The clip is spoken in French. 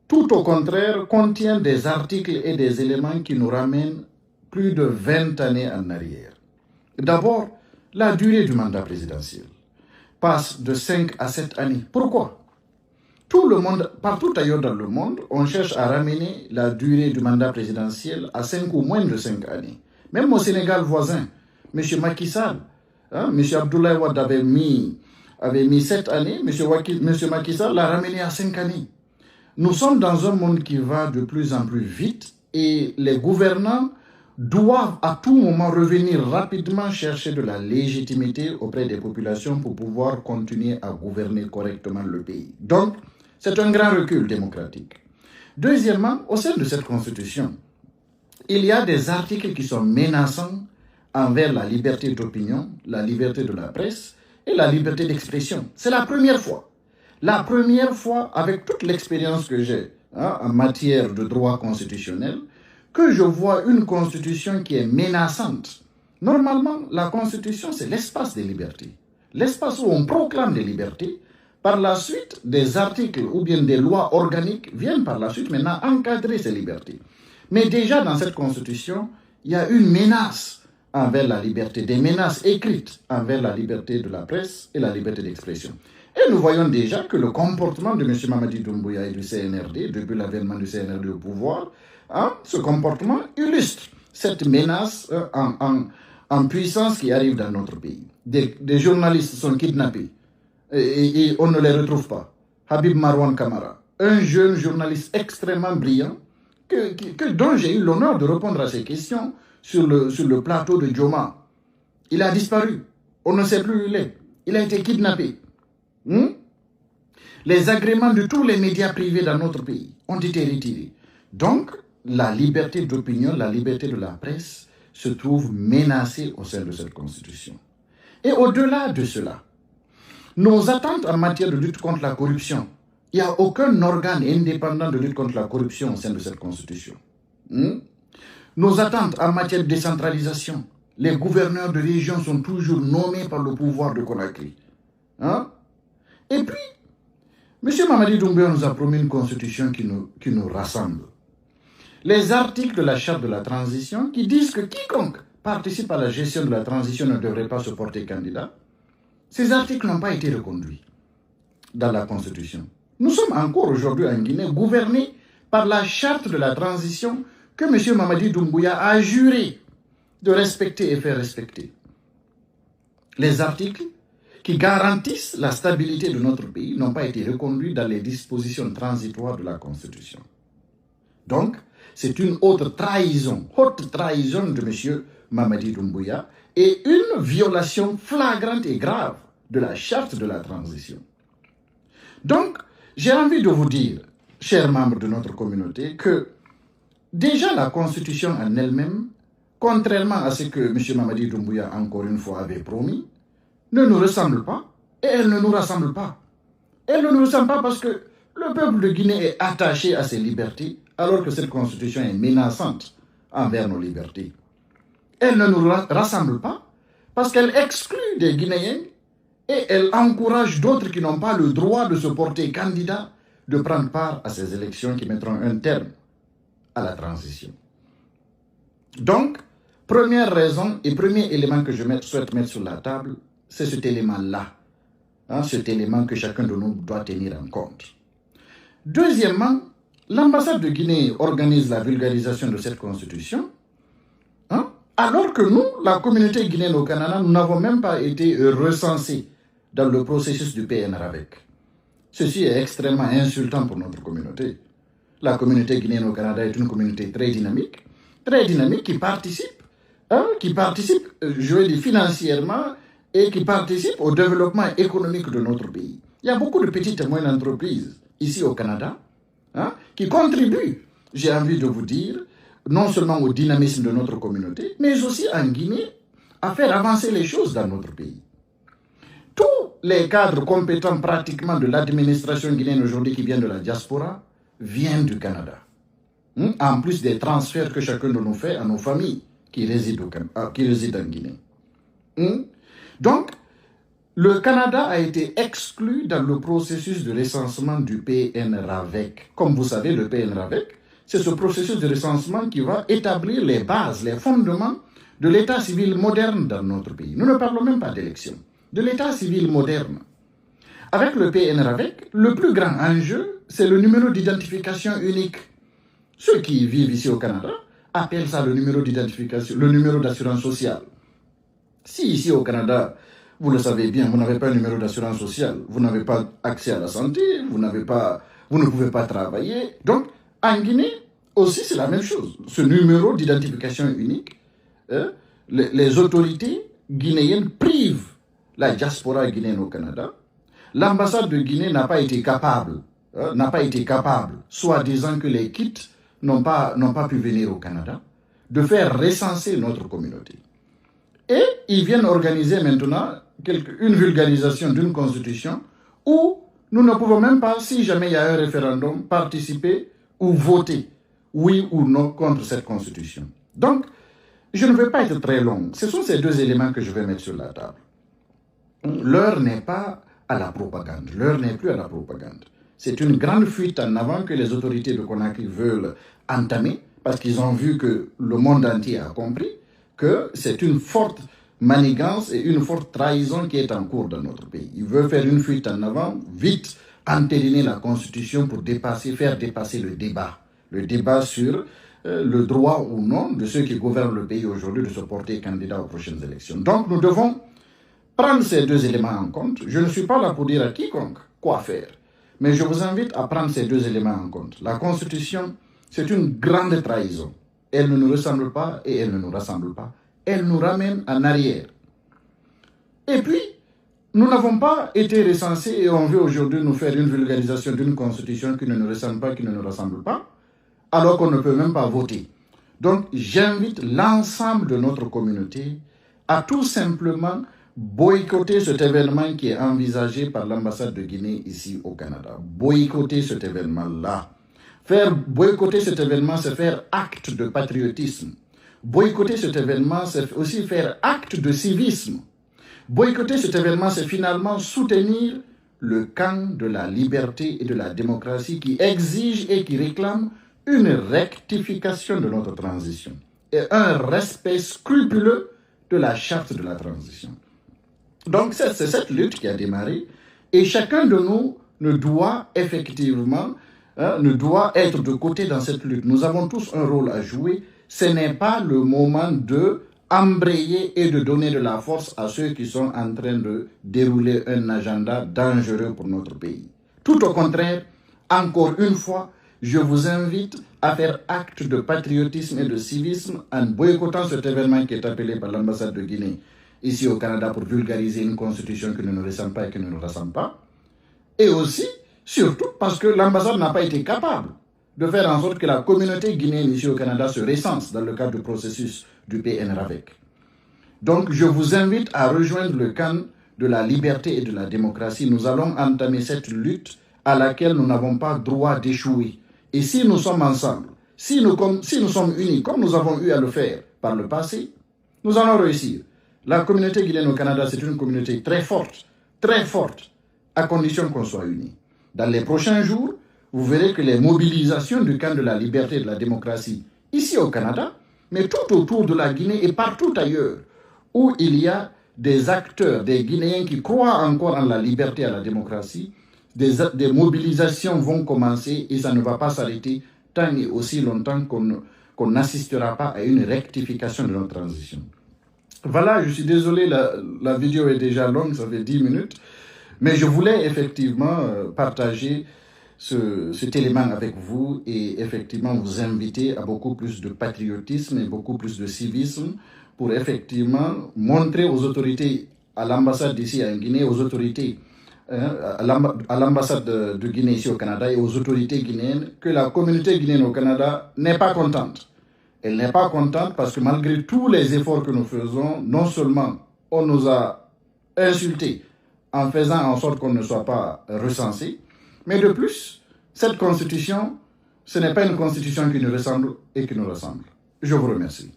tout au contraire, contient des articles et des éléments qui nous ramènent plus de 20 années en arrière. D'abord, la durée du mandat présidentiel passe de 5 à 7 années. Pourquoi? Tout le monde, partout ailleurs dans le monde, on cherche à ramener la durée du mandat présidentiel à 5 ou moins de 5 années. Même au Sénégal voisin, M. Macky Sall, M. Abdoulaye Wade avait mis 7 années, M. Macky Sall l'a ramené à 5 années. Nous sommes dans un monde qui va de plus en plus vite et les gouvernants doivent à tout moment revenir rapidement chercher de la légitimité auprès des populations pour pouvoir continuer à gouverner correctement le pays. Donc, c'est un grand recul démocratique. Deuxièmement, au sein de cette constitution, il y a des articles qui sont menaçants envers la liberté d'opinion, la liberté de la presse et la liberté d'expression. C'est la première fois. La première fois, avec toute l'expérience que j'ai en matière de droit constitutionnel, que je vois une constitution qui est menaçante. Normalement, la constitution, c'est l'espace des libertés. L'espace où on proclame des libertés. Par la suite, des articles ou bien des lois organiques viennent par la suite maintenant encadrer ces libertés. Mais déjà dans cette constitution, il y a une menace envers la liberté, des menaces écrites envers la liberté de la presse et la liberté d'expression. Et nous voyons déjà que le comportement de M. Mamadi Doumbouya et du CNRD, depuis l'avènement du CNRD au pouvoir, ce comportement illustre cette menace en puissance qui arrive dans notre pays. Des journalistes sont kidnappés et on ne les retrouve pas. Habib Marwan Kamara, un jeune journaliste extrêmement brillant, dont j'ai eu l'honneur de répondre à ces questions sur le plateau de Djoma. Il a disparu. On ne sait plus où il est. Il a été kidnappé. Les agréments de tous les médias privés dans notre pays ont été retirés. Donc, la liberté d'opinion, la liberté de la presse se trouve menacée au sein de cette constitution. Et au-delà de cela, nos attentes en matière de lutte contre la corruption, il n'y a aucun organe indépendant de lutte contre la corruption au sein de cette constitution. Nos attentes en matière de décentralisation, les gouverneurs de région sont toujours nommés par le pouvoir de Conakry. Et puis, M. Mamadi Doumbouya nous a promis une constitution qui nous rassemble. Les articles de la charte de la transition qui disent que quiconque participe à la gestion de la transition ne devrait pas se porter candidat, ces articles n'ont pas été reconduits dans la constitution. Nous sommes encore aujourd'hui en Guinée gouvernés par la charte de la transition que M. Mamadi Doumbouya a juré de respecter et faire respecter. Les articles qui garantissent la stabilité de notre pays n'ont pas été reconduits dans les dispositions transitoires de la Constitution. Donc, c'est une haute trahison de M. Mamadi Doumbouya et une violation flagrante et grave de la charte de la transition. Donc, j'ai envie de vous dire, chers membres de notre communauté, que déjà la Constitution en elle-même, contrairement à ce que M. Mamadi Doumbouya, encore une fois, avait promis, ne nous ressemble pas et elle ne nous rassemble pas. Elle ne nous ressemble pas parce que le peuple de Guinée est attaché à ses libertés alors que cette constitution est menaçante envers nos libertés. Elle ne nous rassemble pas parce qu'elle exclut des Guinéens et elle encourage d'autres qui n'ont pas le droit de se porter candidat de prendre part à ces élections qui mettront un terme à la transition. Donc, première raison et premier élément que je souhaite mettre sur la table, c'est cet élément-là, cet élément que chacun de nous doit tenir en compte. Deuxièmement, l'ambassade de Guinée organise la vulgarisation de cette constitution, alors que nous, la communauté guinéenne au Canada, nous n'avons même pas été recensés dans le processus du PNRAVEC. Ceci est extrêmement insultant pour notre communauté. La communauté guinéenne au Canada est une communauté très dynamique qui participe, je veux dire financièrement, et qui participe au développement économique de notre pays. Il y a beaucoup de petites et moyennes entreprises ici au Canada qui contribuent, j'ai envie de vous dire, non seulement au dynamisme de notre communauté, mais aussi en Guinée, à faire avancer les choses dans notre pays. Tous les cadres compétents pratiquement de l'administration guinéenne aujourd'hui qui viennent de la diaspora viennent du Canada. En plus des transferts que chacun de nous fait à nos familles qui résident en Guinée. Donc, le Canada a été exclu dans le processus de recensement du PNRAVEC. Comme vous savez, le PNRAVEC, c'est ce processus de recensement qui va établir les bases, les fondements de l'état civil moderne dans notre pays. Nous ne parlons même pas d'élection, de l'état civil moderne. Avec le PNRAVEC, le plus grand enjeu, c'est le numéro d'identification unique. Ceux qui vivent ici au Canada appellent ça le numéro d'identification, le numéro d'assurance sociale. Si ici au Canada, vous le savez bien, vous n'avez pas un numéro d'assurance sociale, vous n'avez pas accès à la santé, vous ne pouvez pas travailler. Donc, en Guinée, aussi, c'est la même chose. Ce numéro d'identification unique, les autorités guinéennes privent la diaspora guinéenne au Canada. L'ambassade de Guinée n'a pas été capable, soi-disant que les kits n'ont pas pu venir au Canada, de faire recenser notre communauté. Et ils viennent organiser maintenant une vulgarisation d'une constitution où nous ne pouvons même pas, si jamais il y a un référendum, participer ou voter, oui ou non, contre cette constitution. Donc, je ne veux pas être très long. Ce sont ces deux éléments que je vais mettre sur la table. L'heure n'est pas à la propagande. L'heure n'est plus à la propagande. C'est une grande fuite en avant que les autorités de Conakry veulent entamer parce qu'ils ont vu que le monde entier a compris que c'est une forte manigance et une forte trahison qui est en cours dans notre pays. Ils veulent faire une fuite en avant, vite entériner la Constitution pour faire dépasser le débat sur le droit ou non de ceux qui gouvernent le pays aujourd'hui de se porter candidat aux prochaines élections. Donc nous devons prendre ces deux éléments en compte. Je ne suis pas là pour dire à quiconque quoi faire, mais je vous invite à prendre ces deux éléments en compte. La Constitution, c'est une grande trahison. Elle ne nous ressemble pas et elle ne nous rassemble pas. Elle nous ramène en arrière. Et puis, nous n'avons pas été recensés et on veut aujourd'hui nous faire une vulgarisation d'une constitution qui ne nous ressemble pas, qui ne nous rassemble pas, alors qu'on ne peut même pas voter. Donc, j'invite l'ensemble de notre communauté à tout simplement boycotter cet événement qui est envisagé par l'ambassade de Guinée ici au Canada. Boycotter cet événement-là. Boycotter cet événement, c'est faire acte de patriotisme. Boycotter cet événement, c'est aussi faire acte de civisme. Boycotter cet événement, c'est finalement soutenir le camp de la liberté et de la démocratie qui exige et qui réclame une rectification de notre transition et un respect scrupuleux de la charte de la transition. Donc c'est cette lutte qui a démarré et chacun de nous ne doit effectivement être de côté dans cette lutte. Nous avons tous un rôle à jouer. Ce n'est pas le moment de embrayer et de donner de la force à ceux qui sont en train de dérouler un agenda dangereux pour notre pays. Tout au contraire, encore une fois, je vous invite à faire acte de patriotisme et de civisme en boycottant cet événement qui est appelé par l'ambassade de Guinée ici au Canada pour vulgariser une constitution qui ne nous ressemble pas et qui ne nous rassemble pas. Et aussi, surtout parce que l'ambassade n'a pas été capable de faire en sorte que la communauté guinéenne ici au Canada se recense dans le cadre du processus du PNRAVEC. Donc, je vous invite à rejoindre le camp de la liberté et de la démocratie. Nous allons entamer cette lutte à laquelle nous n'avons pas droit d'échouer. Et si nous sommes ensemble, si nous sommes unis, comme nous avons eu à le faire par le passé, nous allons réussir. La communauté guinéenne au Canada, c'est une communauté très forte, à condition qu'on soit unis. Dans les prochains jours, vous verrez que les mobilisations du camp de la liberté et de la démocratie, ici au Canada, mais tout autour de la Guinée et partout ailleurs, où il y a des acteurs, des Guinéens qui croient encore en la liberté et à la démocratie, des mobilisations vont commencer et ça ne va pas s'arrêter tant et aussi longtemps qu'on n'assistera pas à une rectification de notre transition. Voilà, je suis désolé, la vidéo est déjà longue, ça fait 10 minutes, mais je voulais effectivement partager cet élément avec vous et effectivement vous inviter à beaucoup plus de patriotisme et beaucoup plus de civisme pour effectivement montrer aux autorités, à l'ambassade d'ici en Guinée, aux autorités à l'ambassade de Guinée ici au Canada et aux autorités guinéennes que la communauté guinéenne au Canada n'est pas contente. Elle n'est pas contente parce que malgré tous les efforts que nous faisons, non seulement on nous a insultés en faisant en sorte qu'on ne soit pas recensé, mais de plus, cette constitution, ce n'est pas une constitution qui nous ressemble et qui nous ressemble. Je vous remercie.